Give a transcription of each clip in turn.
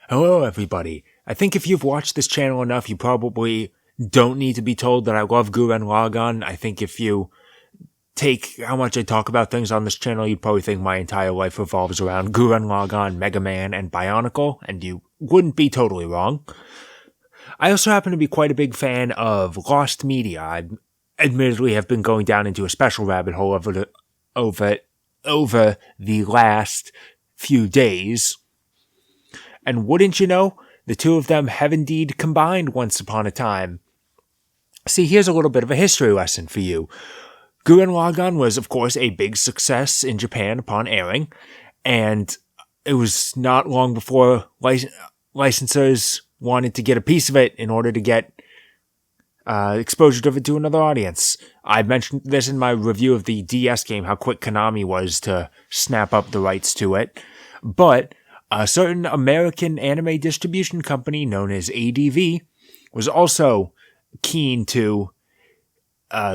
Hello everybody. I think if you've watched this channel enough, you probably don't need to be told that I love Gurren Lagann. I think if you take how much I talk about things on this channel, you'd probably think my entire life revolves around Gurren Lagann, Mega Man, and Bionicle, and you wouldn't be totally wrong. I also happen to be quite a big fan of Lost Media. I admittedly have been going down into a special rabbit hole over the last few days. And wouldn't you know, the two of them have indeed combined once upon a time. See, here's a little bit of a history lesson for you. Gurren Lagann was, of course, a big success in Japan upon airing, and it was not long before licensors wanted to get a piece of it in order to get exposure of it to another audience. I mentioned this in my review of the DS game, how quick Konami was to snap up the rights to it, but a certain American anime distribution company known as ADV was also keen to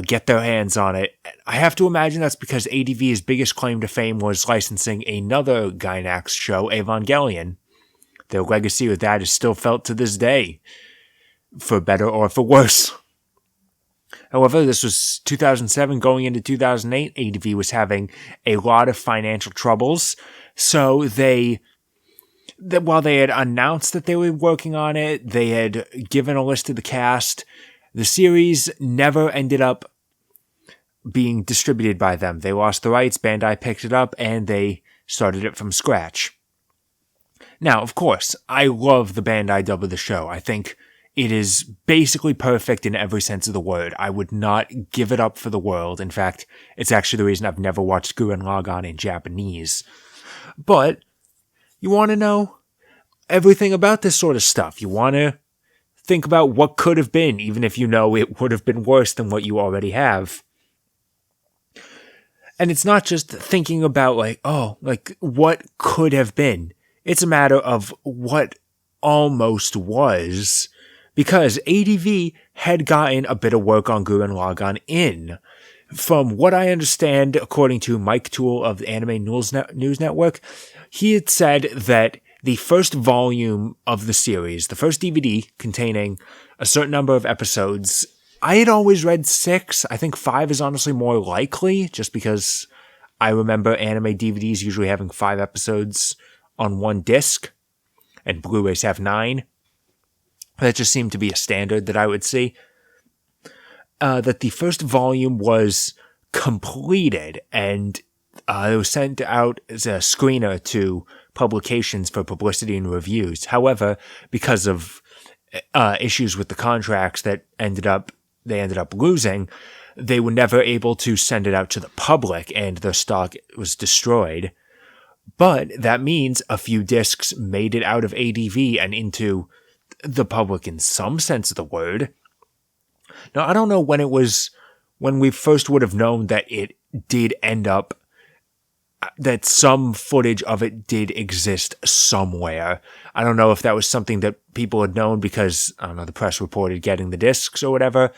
get their hands on it. I have to imagine that's because ADV's biggest claim to fame was licensing another Gainax show, Evangelion. Their legacy with that is still felt to this day, for better or for worse. However, this was 2007 going into 2008. ADV was having a lot of financial troubles, so while they had announced that they were working on it, they had given a list of the cast, the series never ended up being distributed by them. They lost the rights, Bandai picked it up, and they started it from scratch. Now, of course, I love the Bandai dub of the show. I think it is basically perfect in every sense of the word. I would not give it up for the world. In fact, it's actually the reason I've never watched Gurren Lagann in Japanese. But you want to know everything about this sort of stuff. You want to think about what could have been, even if you know it would have been worse than what you already have. And it's not just thinking about what could have been. It's a matter of what almost was, because ADV had gotten a bit of work on Gurren Lagann in. From what I understand, according to Mike Toole of the Anime News Network, he had said that the first volume of the series, the first DVD containing a certain number of episodes, I had always read 6. I think 5 is honestly more likely, just because I remember anime DVDs usually having 5 episodes on one disc, and Blu-rays have 9. That just seemed to be a standard that I would see. That the first volume was completed, and it was sent out as a screener to publications for publicity and reviews. However, because of issues with the contracts that they ended up losing, they were never able to send it out to the public, and their stock was destroyed. But that means a few discs made it out of ADV and into the public in some sense of the word. Now, I don't know when we first would have known that it did end up, that some footage of it did exist somewhere. I don't know if that was something that people had known because, I don't know, the press reported getting the discs or whatever,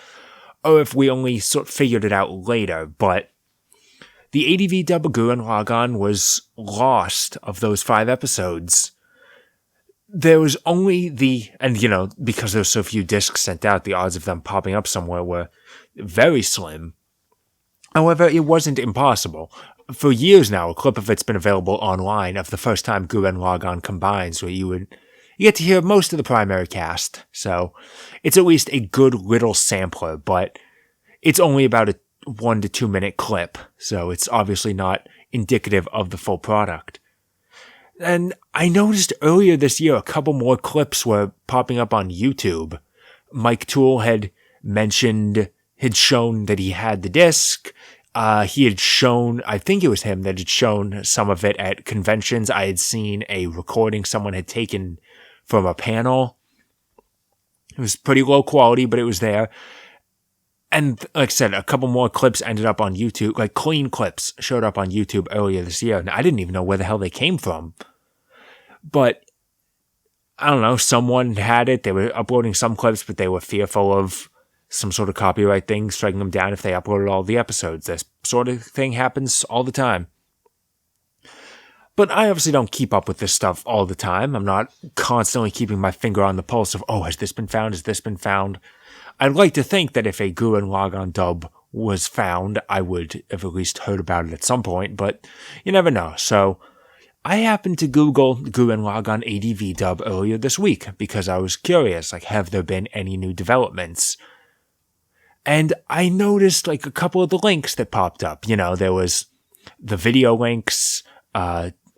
or if we only sort of figured it out later, but the ADV dub of Gurren Lagann was lost of those 5 episodes. There was only because there were so few discs sent out, the odds of them popping up somewhere were very slim. However, it wasn't impossible. For years now, a clip of it's been available online of the first time Gurren Lagann combines, where you get to hear most of the primary cast. So it's at least a good little sampler, but it's only about a 1 to 2 minute clip, so it's obviously not indicative of the full product. And I noticed earlier this year a couple more clips were popping up on YouTube. Mike Toole had shown that he had the disc. He had shown, I think it was him that had shown some of it at conventions. I had seen a recording someone had taken from a panel. It was pretty low quality, but it was there. And like I said, a couple more clips ended up on YouTube, like clean clips showed up on YouTube earlier this year. And I didn't even know where the hell they came from. But I don't know, someone had it. They were uploading some clips, but they were fearful of some sort of copyright thing striking them down if they uploaded all the episodes. This sort of thing happens all the time. But I obviously don't keep up with this stuff all the time. I'm not constantly keeping my finger on the pulse of, oh, has this been found? Has this been found? I'd like to think that if a Gurren Lagann dub was found, I would have at least heard about it at some point, but you never know. So I happened to Google Gurren Lagann ADV dub earlier this week because I was curious, like, have there been any new developments? And I noticed, like, a couple of the links that popped up. You know, there was the video links,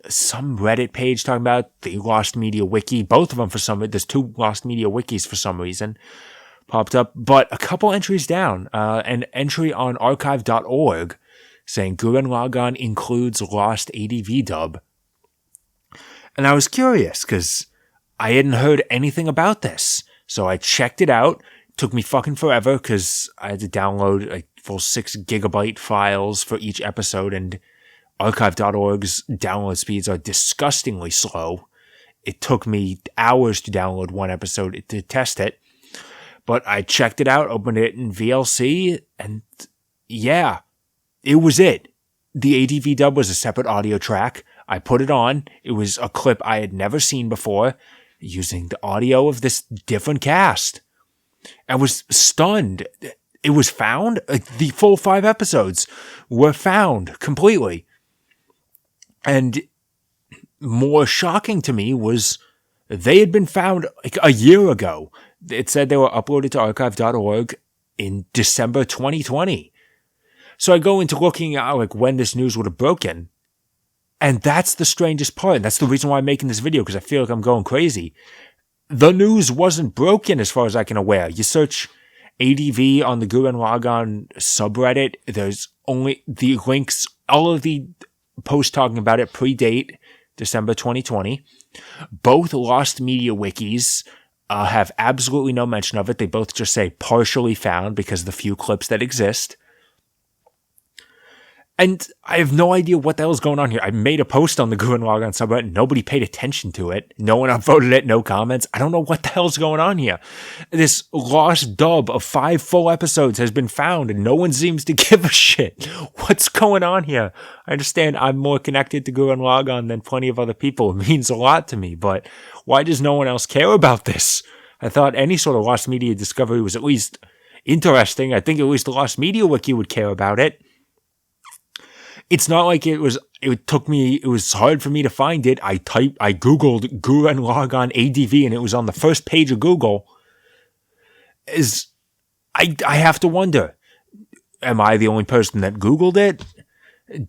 some Reddit page talking about the Lost Media Wiki. Both of them for some reason. There's two Lost Media Wikis for some reason popped up. But a couple entries down, an entry on archive.org saying Gurren Lagann includes Lost ADV dub. And I was curious because I hadn't heard anything about this. So I checked it out. It took me fucking forever because I had to download like full 6 gigabyte files for each episode, and archive.org's download speeds are disgustingly slow. It took me hours to download one episode to test it. But I checked it out, opened it in VLC, and yeah, it was it. The ADV dub was a separate audio track. I put it on. It was a clip I had never seen before, using the audio of this different cast. I was stunned. It was found. The full 5 episodes were found completely. And more shocking to me was they had been found like a year ago. It said they were uploaded to archive.org in December 2020. So I go into looking at like when this news would have broken. And that's the strangest part. And that's the reason why I'm making this video, because I feel like I'm going crazy. The news wasn't broken as far as I can aware. You search ADV on the Gurren Lagann subreddit, there's only the links, all of the posts talking about it predate December 2020. Both Lost Media Wikis have absolutely no mention of it. They both just say partially found because of the few clips that exist. And I have no idea what the hell is going on here. I made a post on the Gurren Lagann subreddit. Nobody paid attention to it. No one upvoted it. No comments. I don't know what the hell's going on here. This lost dub of 5 full episodes has been found and no one seems to give a shit. What's going on here? I understand I'm more connected to Gurren Lagann than plenty of other people. It means a lot to me, but why does no one else care about this? I thought any sort of lost media discovery was at least interesting. I think at least the Lost Media Wiki would care about it. It's not like it was hard for me to find it. I Googled Gurren Lagann ADV and it was on the first page of Google. I have to wonder, am I the only person that Googled it?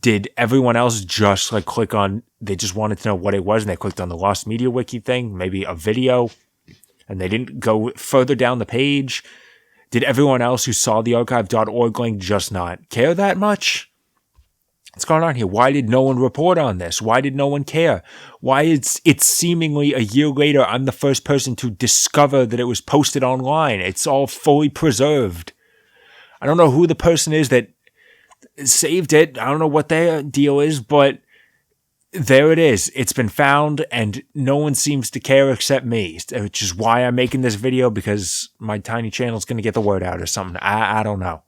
Did everyone else just like click on, they just wanted to know what it was and they clicked on the Lost Media Wiki thing, maybe a video, and they didn't go further down the page? Did everyone else who saw the archive.org link just not care that much? What's going on here? Why did no one report on this? Why did no one care? Why is it seemingly a year later I'm the first person to discover that it was posted online? It's all fully preserved. I don't know who the person is that saved it. I don't know what their deal is, but there it is. It's been found and no one seems to care except me, which is why I'm making this video, because my tiny channel is going to get the word out or something. I don't know.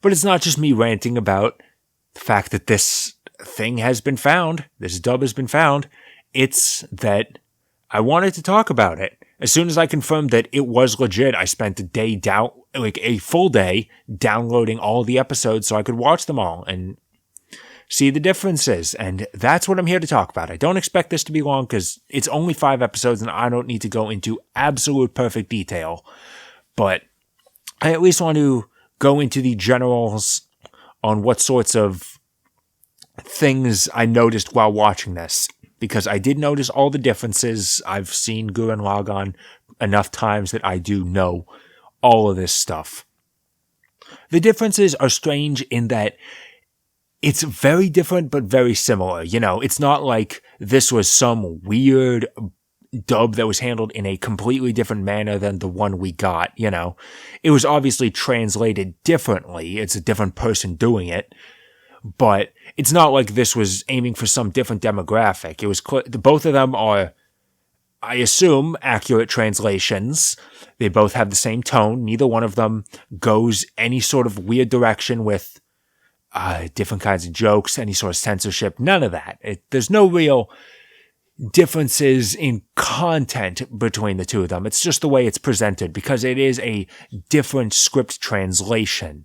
But it's not just me ranting about the fact that this thing has been found, this dub has been found. It's that I wanted to talk about it. As soon as I confirmed that it was legit, I spent a full day downloading all the episodes so I could watch them all and see the differences. And that's what I'm here to talk about. I don't expect this to be long because it's only 5 episodes and I don't need to go into absolute perfect detail. But I at least want to go into the generals on what sorts of things I noticed while watching this, because I did notice all the differences. I've seen Gurren Lagann enough times that I do know all of this stuff. The differences are strange in that it's very different but very similar. You know, it's not like this was some weird dub that was handled in a completely different manner than the one we got, you know. It was obviously translated differently. It's a different person doing it. But it's not like this was aiming for some different demographic. It was both of them are, I assume, accurate translations. They both have the same tone. Neither one of them goes any sort of weird direction with different kinds of jokes, any sort of censorship, none of that. There's no real differences in content between the two of them. It's just the way it's presented because it is a different script translation.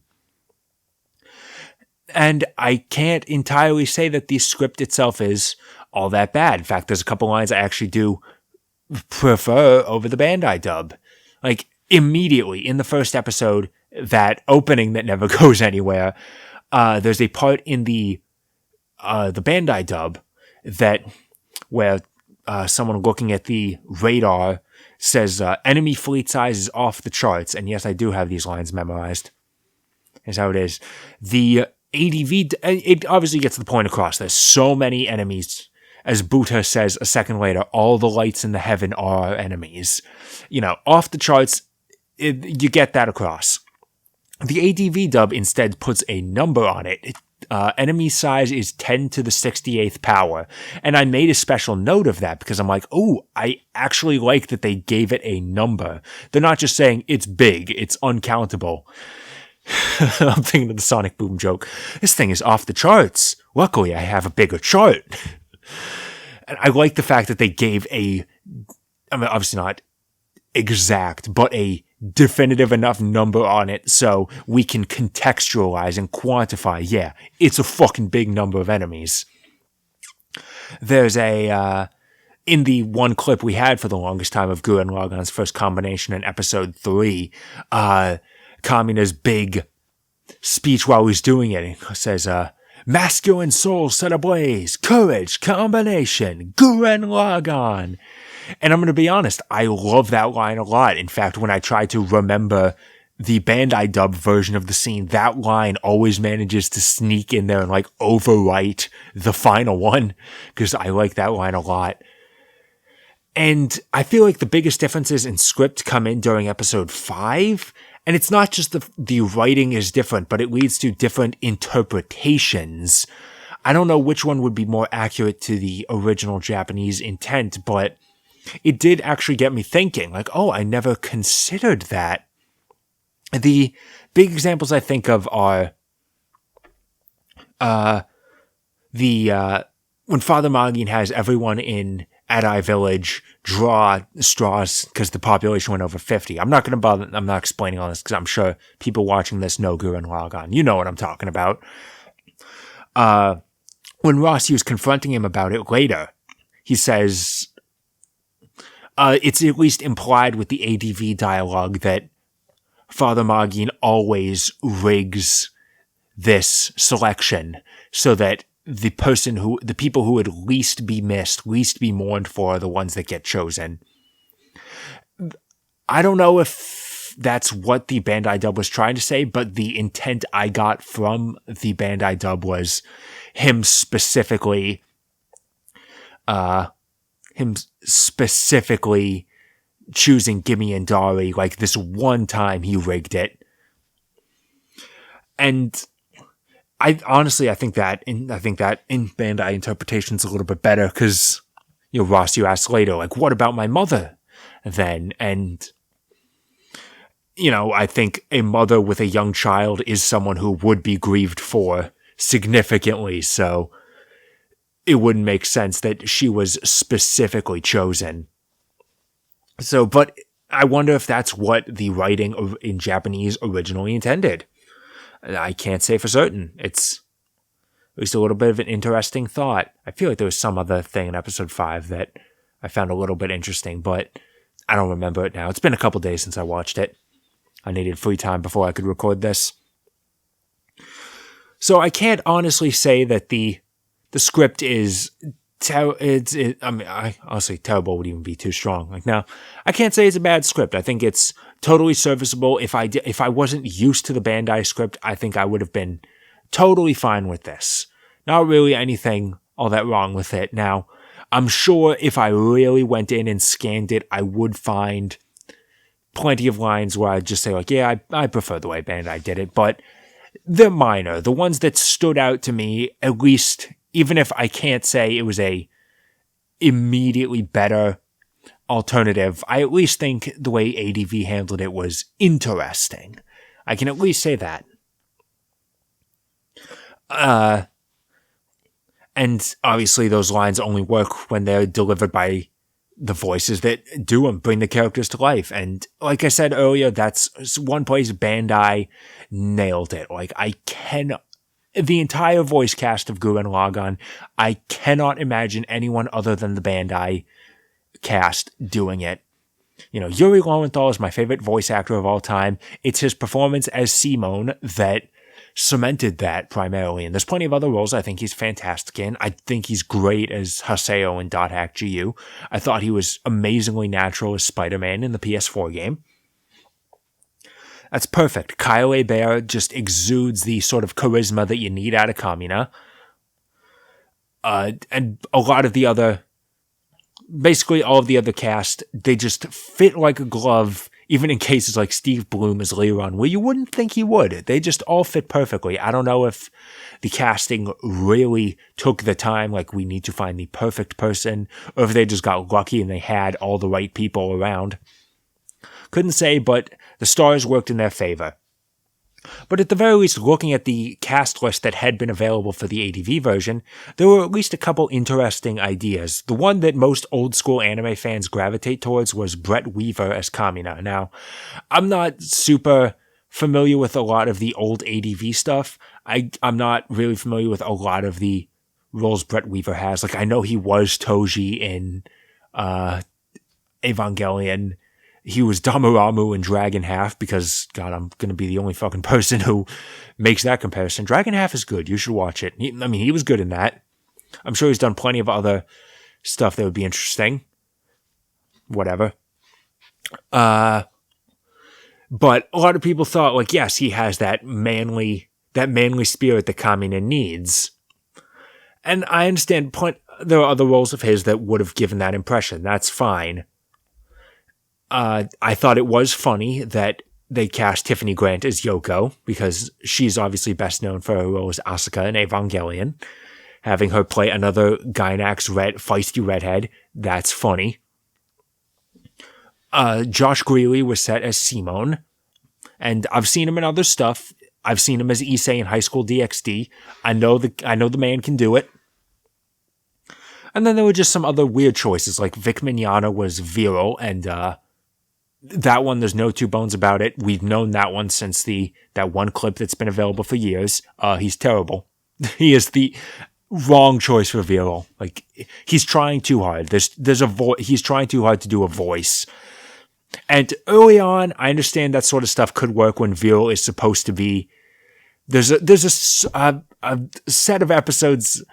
And I can't entirely say that the script itself is all that bad. In fact, there's a couple lines I actually do prefer over the Bandai dub. Like, immediately in the first episode, that opening that never goes anywhere, there's a part in the Bandai dub where someone looking at the radar says, enemy fleet size is off the charts. And yes, I do have these lines memorized. Here's how it is. The ADV, it obviously gets the point across. There's so many enemies. As Buta says a second later, all the lights in the heaven are our enemies. You know, off the charts, you get that across. The ADV dub instead puts a number on it. Enemy size is 10 to the 68th power. And I made a special note of that because I'm like, oh, I actually like that they gave it a number. They're not just saying it's big, it's uncountable. I'm thinking of the Sonic Boom joke. This thing is off the charts. Luckily, I have a bigger chart. And I like the fact that they gave obviously not exact, but a definitive enough number on it so we can contextualize and quantify, yeah, it's a fucking big number of enemies. There's in the one clip we had for the longest time of Gurren Lagann's first combination in episode 3, Kamina's big speech while he's doing it, he says, masculine soul set ablaze, courage, combination, Gurren Lagann. And I'm going to be honest, I love that line a lot. In fact, when I try to remember the Bandai dub version of the scene, that line always manages to sneak in there and like overwrite the final one because I like that line a lot. And I feel like the biggest differences in script come in during episode 5. And it's not just the writing is different, but it leads to different interpretations. I don't know which one would be more accurate to the original Japanese intent, but it did actually get me thinking, like, oh, I never considered that. The big examples I think of are when Father Magin has everyone in ADV Village draw straws because the population went over 50. I'm not explaining all this because I'm sure people watching this know Gurren Lagann. You know what I'm talking about. When Rossi was confronting him about it later, he says, it's at least implied with the ADV dialogue that Father Magin always rigs this selection so that the people who would least be missed, least be mourned for are the ones that get chosen. I don't know if that's what the Bandai dub was trying to say, but the intent I got from the Bandai dub was him specifically choosing Gimme and Dari, like this one time he rigged it. And I think that in Bandai interpretation's a little bit better because, you know, Ross, you asked later, like, what about my mother then? And, you know, I think a mother with a young child is someone who would be grieved for significantly, so it wouldn't make sense that she was specifically chosen. So, but I wonder if that's what the writing in Japanese originally intended. I can't say for certain. It's at least a little bit of an interesting thought. I feel like there was some other thing in episode 5 that I found a little bit interesting, but I don't remember it now. It's been a couple days since I watched it. I needed free time before I could record this. So I can't honestly say that the script is honestly, terrible would even be too strong. Like, now, I can't say it's a bad script. I think it's totally serviceable. If I wasn't used to the Bandai script, I think I would have been totally fine with this. Not really anything all that wrong with it. Now, I'm sure if I really went in and scanned it, I would find plenty of lines where I'd just say, like, yeah, I prefer the way Bandai did it, but they're minor. The ones that stood out to me, at least, even if I can't say it was a immediately better alternative, I at least think the way ADV handled it was interesting. I can at least say that. And obviously those lines only work when they're delivered by the voices that do them, bring the characters to life. And like I said earlier, that's one place Bandai nailed it. Like, the entire voice cast of Gurren Lagann, I cannot imagine anyone other than the Bandai cast doing it. You know, Yuri Lowenthal is my favorite voice actor of all time. It's his performance as Simone that cemented that primarily. And there's plenty of other roles I think he's fantastic in. I think he's great as Haseo in Dot Hack GU. I thought he was amazingly natural as Spider-Man in the PS4 game. That's perfect. Kyle Hebert just exudes the sort of charisma that you need out of Kamina. And a lot of the other, basically all of the other cast, they just fit like a glove, even in cases like Steve Bloom as Leron, where you wouldn't think he would. They just all fit perfectly. I don't know if the casting really took the time, like we need to find the perfect person, or if they just got lucky and they had all the right people around. Couldn't say, but the stars worked in their favor. But at the very least, looking at the cast list that had been available for the ADV version, there were at least a couple interesting ideas. The one that most old-school anime fans gravitate towards was Brett Weaver as Kamina. Now, I'm not super familiar with a lot of the old ADV stuff. I'm not really familiar with a lot of the roles Brett Weaver has. Like, I know he was Toji in Evangelion. He was Damaramu in Dragon Half because, God, I'm going to be the only fucking person who makes that comparison. Dragon Half is good. You should watch it. He was good in that. I'm sure he's done plenty of other stuff that would be interesting. Whatever. But a lot of people thought, like, yes, he has that manly spirit that Kamina needs. And I understand there are other roles of his that would have given that impression. That's fine. I thought it was funny that they cast Tiffany Grant as Yoko, because she's obviously best known for her role as Asuka in Evangelion. Having her play another Gainax feisty redhead, that's funny. Josh Greeley was set as Simone, and I've seen him in other stuff. I've seen him as Issei in High School DxD. I know the man can do it. And then there were just some other weird choices, like Vic Mignogna was Viral, and that one, there's no two bones about it. We've known that one since that one clip that's been available for years. He's terrible. He is the wrong choice for Viral. Like, he's trying too hard. He's trying too hard to do a voice. And early on, I understand that sort of stuff could work when Viral is supposed to be. There's a set of episodes,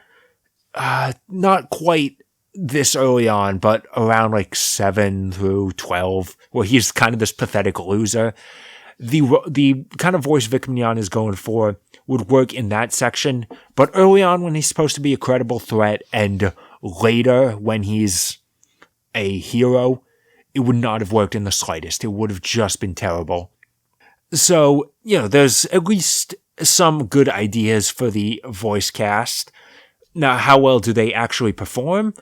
not quite this early on, but around like 7 through 12, where he's kind of this pathetic loser. The kind of voice Vic Mignogna is going for would work in that section, but early on when he's supposed to be a credible threat, and later when he's a hero, it would not have worked in the slightest. It would have just been terrible. So, there's at least some good ideas for the voice cast. Now, how well do they actually perform?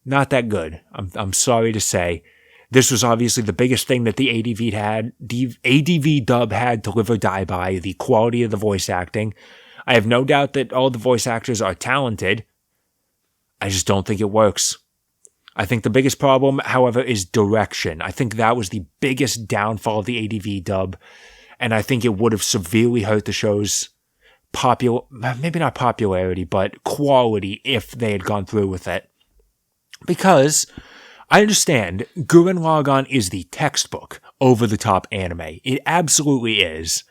Not that good. I'm sorry to say. This was obviously the biggest thing that the ADV dub had to live or die by, the quality of the voice acting. I have no doubt that all the voice actors are talented. I just don't think it works. I think the biggest problem, however, is direction. I think that was the biggest downfall of the ADV dub, and I think it would have severely hurt the show's maybe not popularity, but quality if they had gone through with it. Because I understand Gurren Lagann is the textbook over-the-top anime. It absolutely is.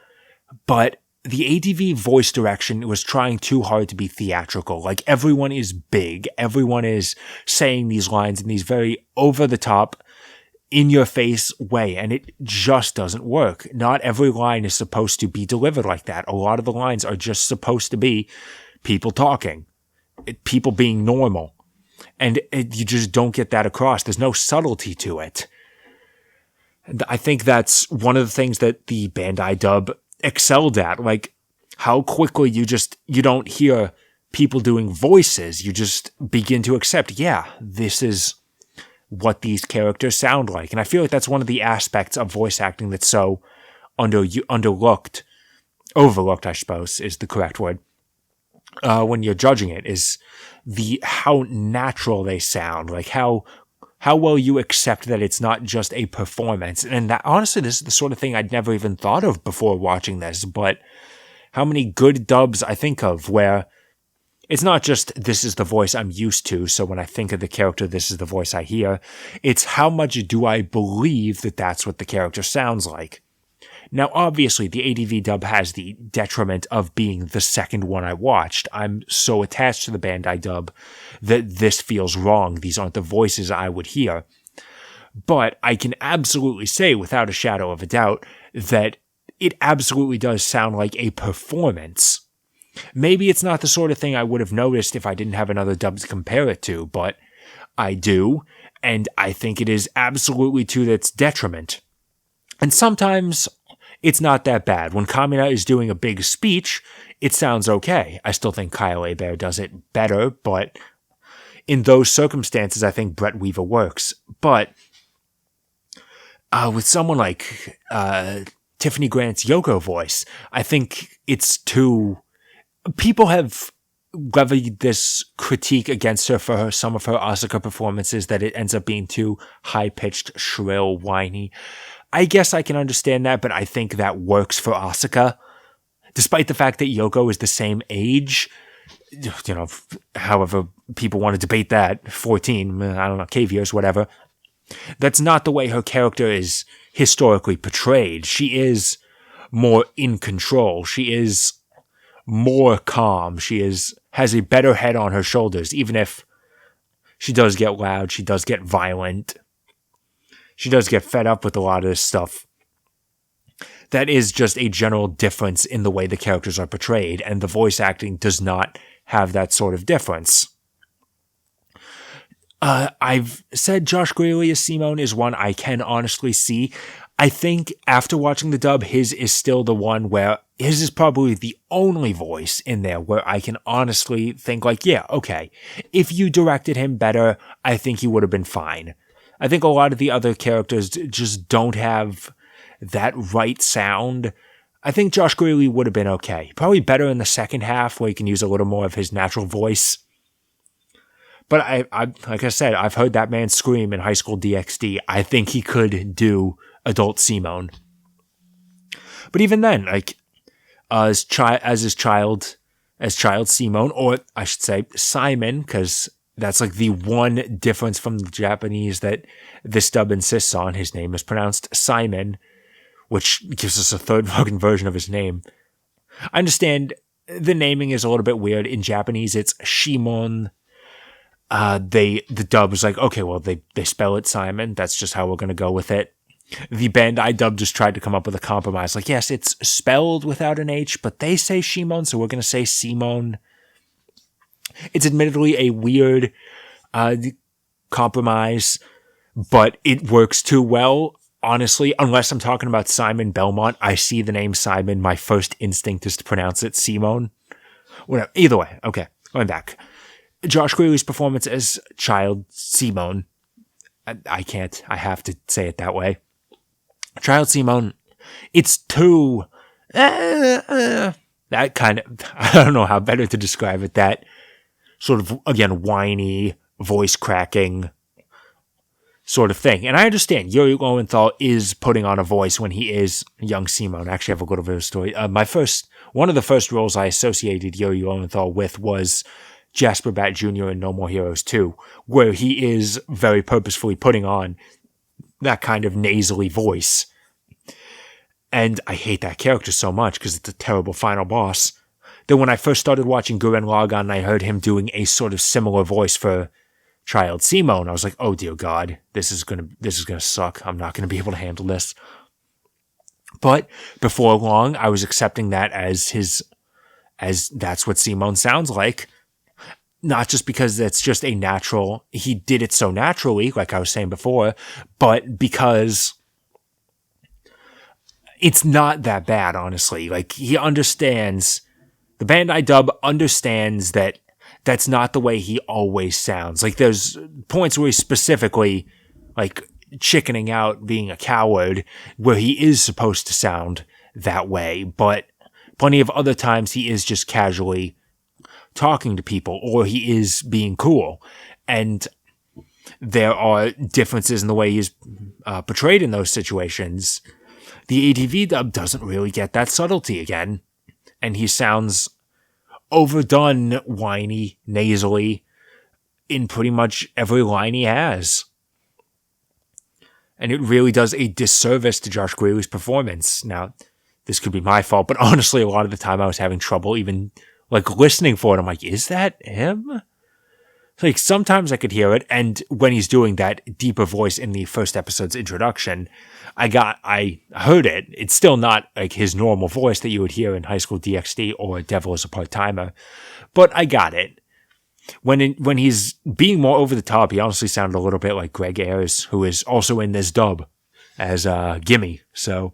But the ADV voice direction was trying too hard to be theatrical. Like, everyone is big. Everyone is saying these lines in these very over-the-top, in-your-face way, and it just doesn't work. Not every line is supposed to be delivered like that. A lot of the lines are just supposed to be people talking, people being normal. And you just don't get that across. There's no subtlety to it. And I think that's one of the things that the Bandai dub excelled at. Like, how quickly you don't hear people doing voices. You just begin to accept, yeah, this is what these characters sound like. And I feel like that's one of the aspects of voice acting that's so underlooked overlooked, I suppose, is the correct word, when you're judging it, is how natural they sound, like how well you accept that it's not just a performance. And that, honestly, this is the sort of thing I'd never even thought of before watching this, but how many good dubs I think of where it's not just, this is the voice I'm used to, so when I think of the character, this is the voice I hear. It's how much do I believe that that's what the character sounds like. Now, obviously, the ADV dub has the detriment of being the second one I watched. I'm so attached to the Bandai dub that this feels wrong. These aren't the voices I would hear. But I can absolutely say, without a shadow of a doubt, that it absolutely does sound like a performance. Maybe it's not the sort of thing I would have noticed if I didn't have another dub to compare it to, but I do, and I think it is absolutely to its detriment. And sometimes it's not that bad. When Kamina is doing a big speech, it sounds okay. I still think Kyle Hebert does it better, but in those circumstances, I think Brett Weaver works. But with someone like Tiffany Grant's Yoko voice, I think it's too... People have levied this critique against her for some of her Asuka performances, that it ends up being too high-pitched, shrill, whiny. I guess I can understand that, but I think that works for Asuka. Despite the fact that Yoko is the same age, however people want to debate that, 14, I don't know, cave years, whatever. That's not the way her character is historically portrayed. She is more in control. She is more calm. She has a better head on her shoulders, even if she does get loud, she does get violent, she does get fed up with a lot of this stuff. That is just a general difference in the way the characters are portrayed, and the voice acting does not have that sort of difference. I've said Josh Greeley as Simone is one I can honestly see. I think after watching the dub, his is still the one where his is probably the only voice in there where I can honestly think like, yeah, okay, if you directed him better, I think he would have been fine. I think a lot of the other characters just don't have that right sound. I think Josh Greeley would have been okay. Probably better in the second half where he can use a little more of his natural voice. But I like I said, I've heard that man scream in High School DxD. I think he could do adult Simone. But even then, like, as child Simone, or I should say Simon, because that's like the one difference from the Japanese that this dub insists on. His name is pronounced Simon, which gives us a third fucking version of his name. I understand the naming is a little bit weird. In Japanese, it's Shimon. The dub was like, okay, well, they spell it Simon. That's just how we're going to go with it. The Bandai dub just tried to come up with a compromise. Like, yes, it's spelled without an H, but they say Shimon, so we're going to say Simone. It's admittedly a weird compromise, but it works too well. Honestly, unless I'm talking about Simon Belmont, I see the name Simon. My first instinct is to pronounce it Simone. Whatever. Either way, okay, going back. Josh Greeley's performance as child Simone. I can't. I have to say it that way. Child Simone. It's too... that kind of... I don't know how better to describe it. That sort of, again, whiny, voice cracking sort of thing. And I understand Yuri Lowenthal is putting on a voice when he is young Simone. Actually, I have a little bit of a story. One of the first roles I associated Yuri Lowenthal with was Jasper Bat Jr. in No More Heroes 2, where he is very purposefully putting on that kind of nasally voice. And I hate that character so much because it's a terrible final boss. Then when I first started watching Gurren Lagann, I heard him doing a sort of similar voice for Child Simone. I was like, oh dear God, this is gonna suck. I'm not gonna be able to handle this. But before long, I was accepting that as that's what Simone sounds like. Not just because it's just a natural, he did it so naturally, like I was saying before, but because it's not that bad, honestly. Like, he understands, the Bandai dub understands that that's not the way he always sounds. Like, there's points where he's specifically, like, chickening out, being a coward, where he is supposed to sound that way, but Plenty of other times he is just casually talking to people, or he is being cool. And there are differences in the way he's portrayed in those situations. The ADV dub doesn't really get that subtlety again. And he sounds overdone, whiny, nasally in pretty much every line he has. And it really does a disservice to Josh Graley's performance. Now, this could be my fault, but honestly, a lot of the time I was having trouble even listening for it. I'm like, is that him? Like, sometimes I could hear it, and when he's doing that deeper voice in the first episode's introduction, I heard it. It's still not like his normal voice that you would hear in High School DxD or Devil is a Part-Timer, but I got it. When he's being more over the top, he honestly sounded a little bit like Greg Ayres, who is also in this dub as Gimme. So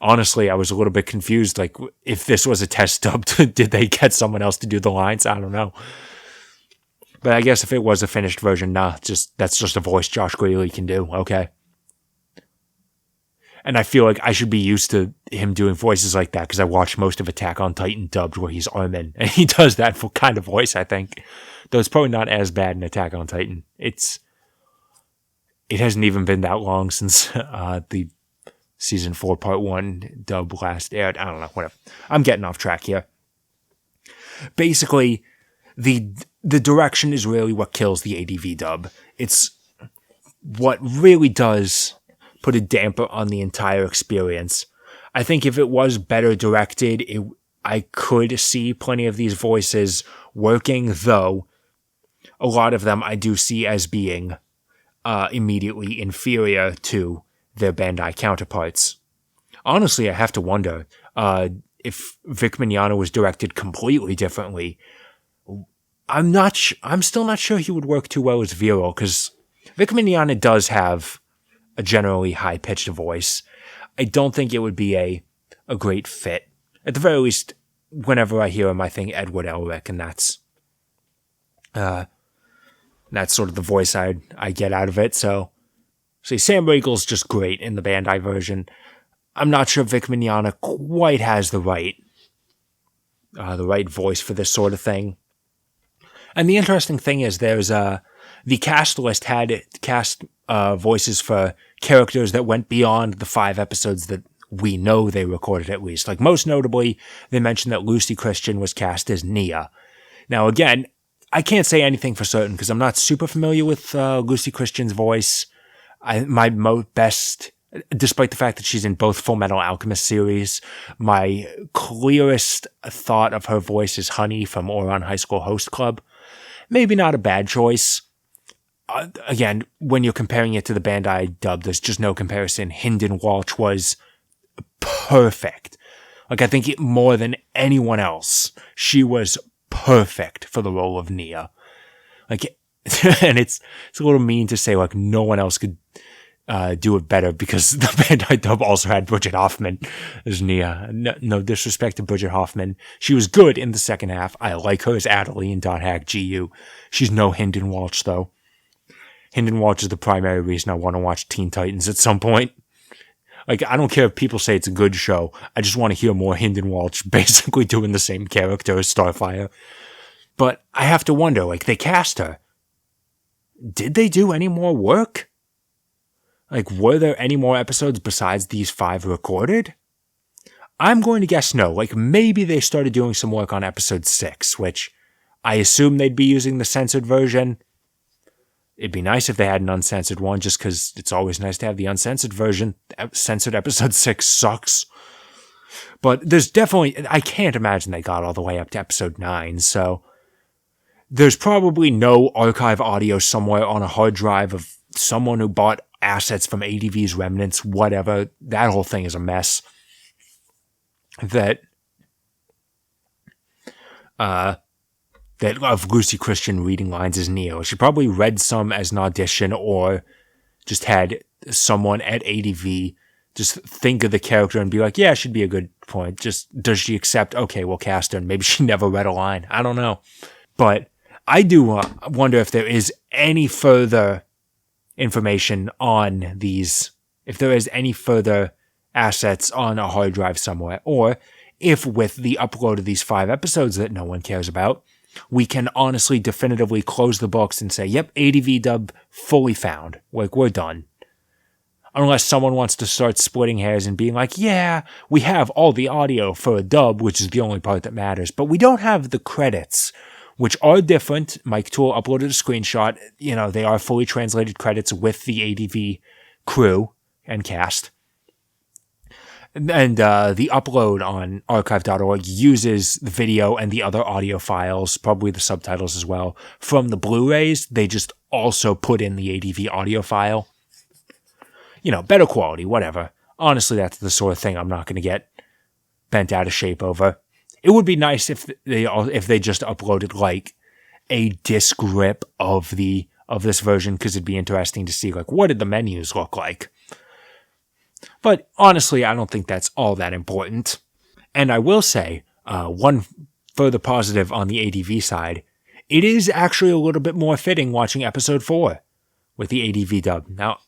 honestly, I was a little bit confused. Like, if this was a test dub, did they get someone else to do the lines? I don't know. But I guess if it was a finished version, that's just a voice Josh Graley can do. Okay. And I feel like I should be used to him doing voices like that because I watched most of Attack on Titan dubbed where he's Armin. And he does that kind of voice, I think. Though it's probably not as bad in Attack on Titan. It hasn't even been that long since the Season 4 Part 1 dub last aired. I don't know, whatever. I'm getting off track here. Basically, the direction is really what kills the ADV dub. It's what really does put a damper on the entire experience. I think if it was better directed, I could see plenty of these voices working, though a lot of them I do see as being immediately inferior to their Bandai counterparts. Honestly, I have to wonder if Vic Mignogna was directed completely differently. I'm still not sure he would work too well as Vero, because Vic Mignogna does have a generally high-pitched voice. I don't think it would be a great fit. At the very least, whenever I hear him, I think Edward Elric, and that's sort of the voice I get out of it. So, see, Sam Riegel's just great in the Bandai version. I'm not sure Vic Mignogna quite has the right voice for this sort of thing. And the interesting thing is there's the cast list had cast voices for characters that went beyond the 5 episodes that we know they recorded at least. Like, most notably, they mentioned that Lucy Christian was cast as Nia. Now, again, I can't say anything for certain because I'm not super familiar with Lucy Christian's voice. My best, despite the fact that she's in both Full Metal Alchemist series, my clearest thought of her voice is Honey from Ouran High School Host Club. Maybe not a bad choice. Again, when you're comparing it to the Bandai dub, there's just no comparison. Hynden Walsh was perfect. Like, I think more than anyone else, she was perfect for the role of Nia. Like, and it's a little mean to say, like, no one else could do it better because the Bandai dub also had Bridget Hoffman as Nia. No disrespect to Bridget Hoffman. She was good in the second half. I like her as Adelie in Dot Hack GU. She's no Hynden Walsh, though. Hynden Walsh is the primary reason I want to watch Teen Titans at some point. Like, I don't care if people say it's a good show. I just want to hear more Hynden Walsh basically doing the same character as Starfire. But I have to wonder, like, they cast her. Did they do any more work? Like, were there any more episodes besides these 5 recorded? I'm going to guess no. Like, maybe they started doing some work on episode 6, which I assume they'd be using the censored version. It'd be nice if they had an uncensored one, just because it's always nice to have the uncensored version. Censored episode 6 sucks. But there's definitely, I can't imagine they got all the way up to episode 9, so there's probably no archive audio somewhere on a hard drive of someone who bought assets from ADV's remnants, whatever. That whole thing is a mess. That of Lucy Christian reading lines as Neo. She probably read some as an audition or just had someone at ADV just think of the character and be like, yeah, she'd be a good point. Just, does she accept? Okay, we'll cast her. And maybe she never read a line. I don't know. But I do wonder if there is any further information on these, if there is any further assets on a hard drive somewhere, or if with the upload of these 5 episodes that no one cares about, we can honestly definitively close the books and say, yep, ADV dub fully found. Like, we're done. Unless someone wants to start splitting hairs and being like, yeah, we have all the audio for a dub, which is the only part that matters, but we don't have the credits, which are different. Mike Toole uploaded a screenshot. You know, they are fully translated credits with the ADV crew and cast. And the upload on archive.org uses the video and the other audio files, probably the subtitles as well, from the Blu-rays. They just also put in the ADV audio file. You know, better quality, whatever. Honestly, that's the sort of thing I'm not going to get bent out of shape over. It would be nice if they just uploaded like a disc rip of this version, because it'd be interesting to see like what did the menus look like. But honestly, I don't think that's all that important. And I will say, one further positive on the ADV side, it is actually a little bit more fitting watching episode 4 with the ADV dub. Now,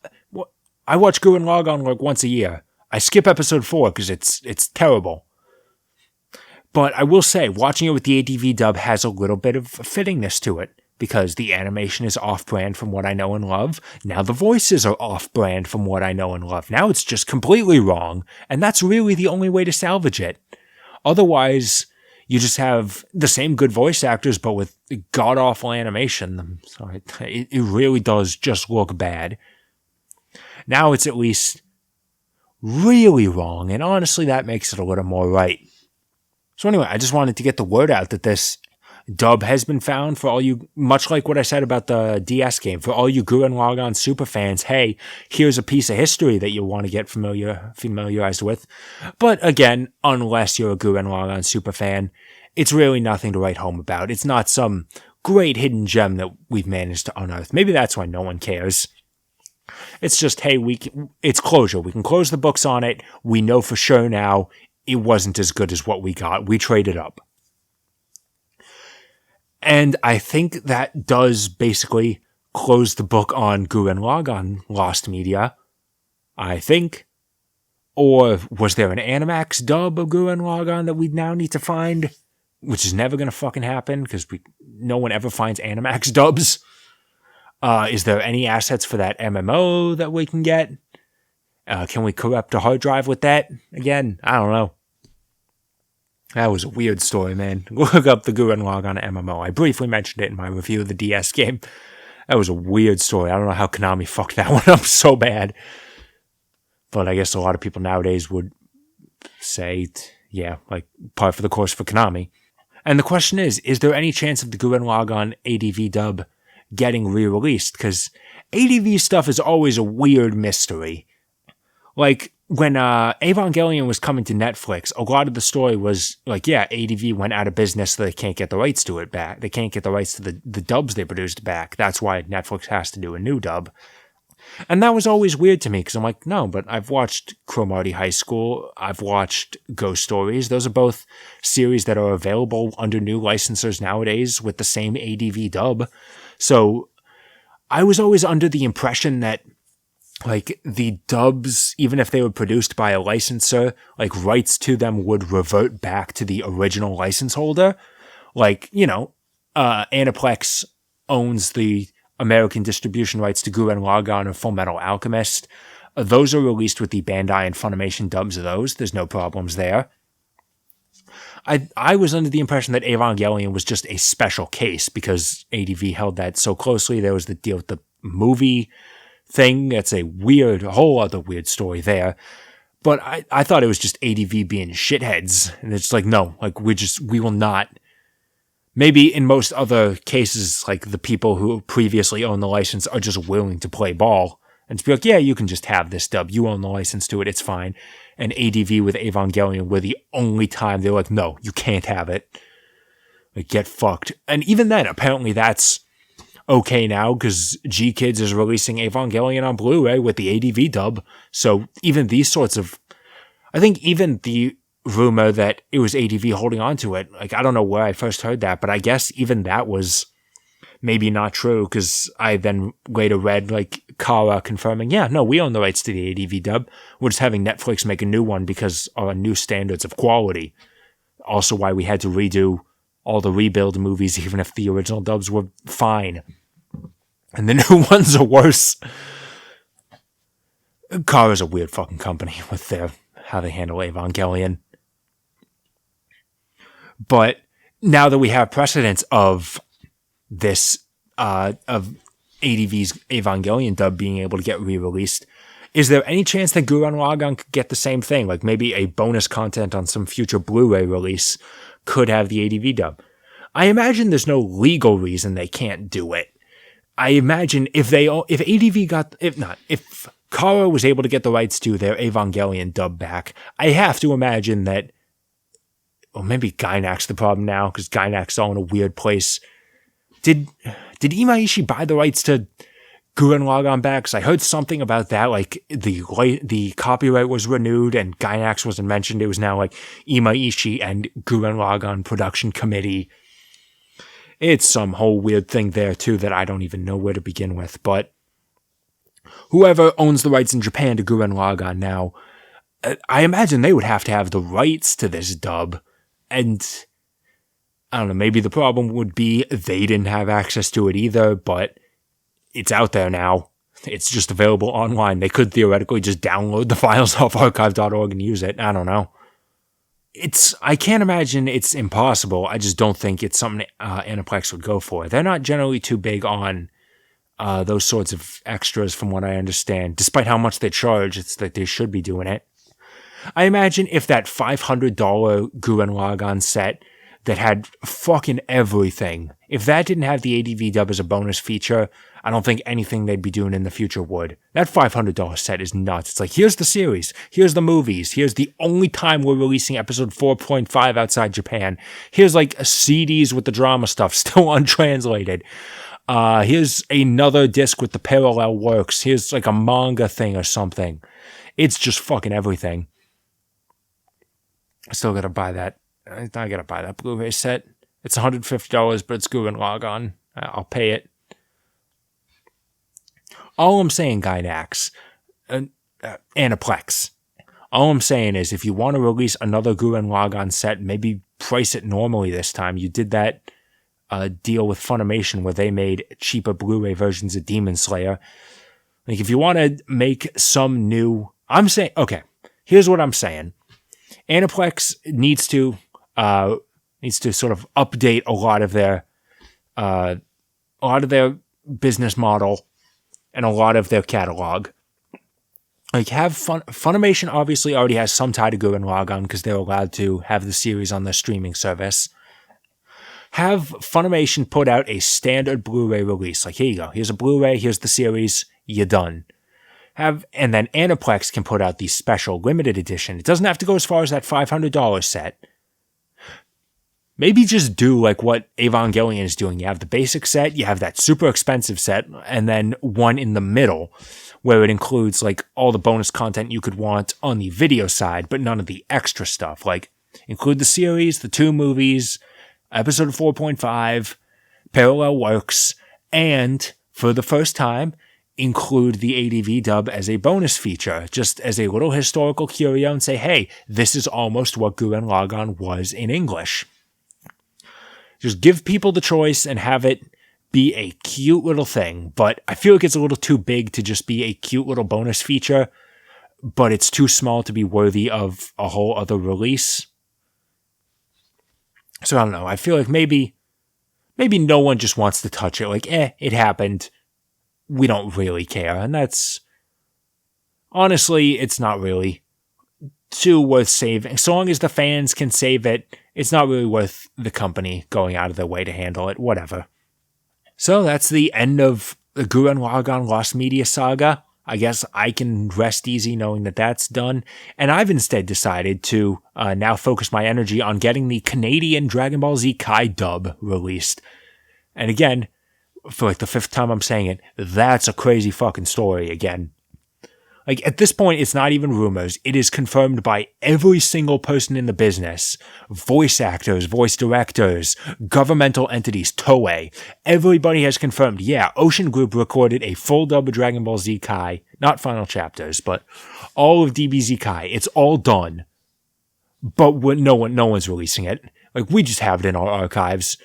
I watch Gurren Lagann like once a year. I skip episode 4 because it's terrible. But I will say, watching it with the ADV dub has a little bit of fittingness to it, because the animation is off-brand from what I know and love. Now the voices are off-brand from what I know and love. Now it's just completely wrong, and that's really the only way to salvage it. Otherwise, you just have the same good voice actors, but with god-awful animation. So it really does just look bad. Now it's at least really wrong, and honestly that makes it a little more right. So anyway, I just wanted to get the word out that this dub has been found for all you, much like what I said about the DS game, for all you Gurren Lagann super fans. Hey, here's a piece of history that you'll want to get familiarized with. But again, unless you're a Gurren Lagann super fan, it's really nothing to write home about. It's not some great hidden gem that we've managed to unearth. Maybe that's why no one cares. It's just, hey, it's closure. We can close the books on it. We know for sure now it wasn't as good as what we got. We traded up. And I think that does basically close the book on Gurren Lagann Lost Media, I think. Or was there an Animax dub of Gurren Lagann that we now need to find? Which is never going to fucking happen, because no one ever finds Animax dubs. Is there any assets for that MMO that we can get? Can we corrupt a hard drive with that? Again, I don't know. That was a weird story, man. Look up the Gurren Lagann MMO. I briefly mentioned it in my review of the DS game. That was a weird story. I don't know how Konami fucked that one up so bad. But I guess a lot of people nowadays would say, yeah, like par for the course for Konami. And the question is there any chance of the Gurren Lagann ADV dub getting re-released? Because ADV stuff is always a weird mystery. Like, when Evangelion was coming to Netflix, a lot of the story was like, yeah, ADV went out of business, so they can't get the rights to it back. They can't get the rights to the dubs they produced back. That's why Netflix has to do a new dub. And that was always weird to me, because I'm like, no, but I've watched Cromartie High School. I've watched Ghost Stories. Those are both series that are available under new licensors nowadays with the same ADV dub. So I was always under the impression that like the dubs, even if they were produced by a licensor, like rights to them would revert back to the original license holder. Like, you know, Aniplex owns the American distribution rights to Gurren Lagann or Fullmetal Alchemist. Those are released with the Bandai and Funimation dubs of those. There's no problems there. I was under the impression that Evangelion was just a special case because ADV held that so closely. There was the deal with the movie thing. That's a whole other weird story there. But I thought it was just ADV being shitheads. And it's like, no, like we will not. Maybe in most other cases, like the people who previously owned the license are just willing to play ball and to be like, yeah, you can just have this dub. You own the license to it. It's fine. And ADV with Evangelion were the only time they're like, no, you can't have it. Like, get fucked. And even then, apparently that's okay now, because G-Kids is releasing Evangelion on Blu-ray with the ADV dub. So even these sorts of, I think even the rumor that it was ADV holding on to it, like, I don't know where I first heard that, but I guess even that was maybe not true, because I then later read like Kara confirming, yeah, no, we own the rights to the ADV dub. We're just having Netflix make a new one because of new standards of quality. Also why we had to redo all the rebuild movies, even if the original dubs were fine. And the new ones are worse. Kara's a weird fucking company with how they handle Evangelion. But now that we have precedence of this, of ADV's Evangelion dub being able to get re-released, is there any chance that Gurren Lagann could get the same thing? Like maybe a bonus content on some future Blu-ray release could have the ADV dub. I imagine there's no legal reason they can't do it. I imagine if Kara was able to get the rights to their Evangelion dub back, I have to imagine that, or maybe Gainax's the problem now, because Gainax's all in a weird place. Did Imaishi buy the rights to Gurren Lagann back? Because I heard something about that, like the copyright was renewed and Gainax wasn't mentioned. It was now like Imaishi and Gurren Lagann production committee. It's some whole weird thing there too that I don't even know where to begin with. But whoever owns the rights in Japan to Gurren Lagann now, I imagine they would have to have the rights to this dub. And I don't know, maybe the problem would be they didn't have access to it either, but it's out there now. It's just available online. They could theoretically just download the files off archive.org and use it. I don't know. I can't imagine it's impossible. I just don't think it's something Aniplex would go for. They're not generally too big on those sorts of extras from what I understand. Despite how much they charge, it's that they should be doing it. I imagine if that $500 Gurren Lagann set that had fucking everything, if that didn't have the ADV dub as a bonus feature, I don't think anything they'd be doing in the future would. That $500 set is nuts. It's like, here's the series, here's the movies, here's the only time we're releasing episode 4.5 outside Japan. Here's like CDs with the drama stuff still untranslated. Here's another disc with the parallel works. Here's like a manga thing or something. It's just fucking everything. I still gotta buy that. I gotta buy that Blu-ray set. It's $150, but it's Gurren Lagann. I'll pay it. All I'm saying, Gainax, Aniplex, all I'm saying is if you want to release another Gurren Lagann set, maybe price it normally this time. You did that deal with Funimation where they made cheaper Blu-ray versions of Demon Slayer. Like, if you want to make some new... I'm saying... Okay, here's what I'm saying. Aniplex needs to sort of update a lot of their business model and a lot of their catalog. Like, Funimation obviously already has some tie to Gurren Lagann because they're allowed to have the series on their streaming service. Have Funimation put out a standard Blu-ray release. Like, here you go. Here's a Blu-ray. Here's the series. You're done. And then Aniplex can put out the special limited edition. It doesn't have to go as far as that $500 set. Maybe just do like what Evangelion is doing. You have the basic set, you have that super expensive set, and then one in the middle where it includes like all the bonus content you could want on the video side, but none of the extra stuff. Like, include the series, the 2 movies, episode 4.5, parallel works, and for the first time, include the ADV dub as a bonus feature, just as a little historical curio, and say, hey, this is almost what Gurren Lagann was in English. Just give people the choice and have it be a cute little thing, but I feel like it's a little too big to just be a cute little bonus feature, but it's too small to be worthy of a whole other release. So I don't know, I feel like maybe no one just wants to touch it, like, it happened, we don't really care, and that's, honestly, it's not really too worth saving. So long as the fans can save it, it's not really worth the company going out of their way to handle it, whatever. So that's the end of the Gurren Lagann Lost Media saga. I guess I can rest easy knowing that that's done, and I've instead decided to now focus my energy on getting the Canadian Dragon Ball Z Kai dub released. And again, for like the 5th time I'm saying it, that's a crazy fucking story again. Like, at this point, it's not even rumors. It is confirmed by every single person in the business. Voice actors, voice directors, governmental entities, Toei. Everybody has confirmed, yeah, Ocean Group recorded a full dub of Dragon Ball Z Kai. Not final chapters, but all of DBZ Kai. It's all done. but no one's releasing it. Like, we just have it in our archives.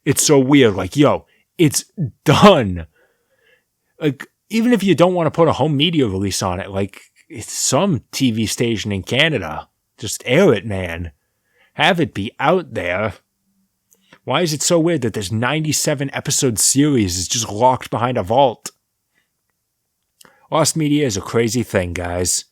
It's so weird. Like, yo, it's done. Like, even if you don't want to put a home media release on it, like, it's some TV station in Canada. Just air it, man. Have it be out there. Why is it so weird that this 97 episode series is just locked behind a vault? Lost media is a crazy thing, guys.